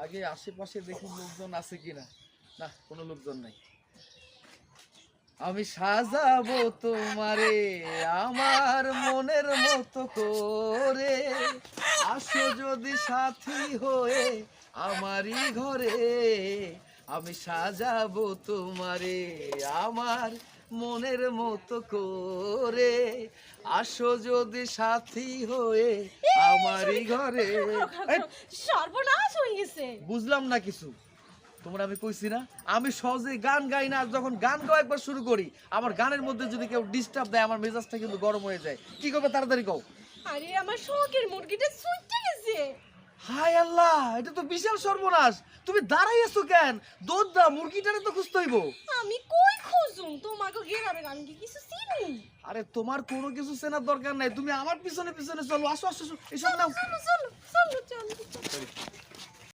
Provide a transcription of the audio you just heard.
আগে আশেপাশে দেখি লোকজন আছে কিনা। না, কোনো লোকজন নাই। আমি সাজাবো তোমারে আমার মনের মতো করে, আসো যদি সাথী হয়ে আমারই ঘরে। আমি সাজাবো তোমারে আমার মনের মতো করে, আসো যদি সাথী হয়ে আমারই ঘরে। এই, সর্বনাশ হয়ে গেছে। বুঝলাম না কিছু। তোমরা আমি কইছি না আমি সহজে গান গাই না, আর যখন গান গাওয়া একবার শুরু করি আমার গানের মধ্যে যদি কেউ ডিস্টার্ব দেয় আমার মেজাজটা কিন্তু গরম হয়ে যায়। কি করবে তাড়াতাড়ি কও। আরে আমার শখের মুরগিটা ছুটে গেছে। হায় আল্লাহ, এটা তো বিশাল সর্বনাশ। তুমি দাঁড়াই আছো কেন? দৌড় দাও, মুরগিটারে তো খুঁজতে হইব। আমি কই খুঁজুম তোমাকে গেরাবেন, আমি কি কিছু চিনি? আরে তোমার কোনো কিছু চেনার দরকার নাই, তুমি আমার পিছনে পিছনে চলো। আসো আসো আসো, এসব নাও। চলো চলো চলো চলো।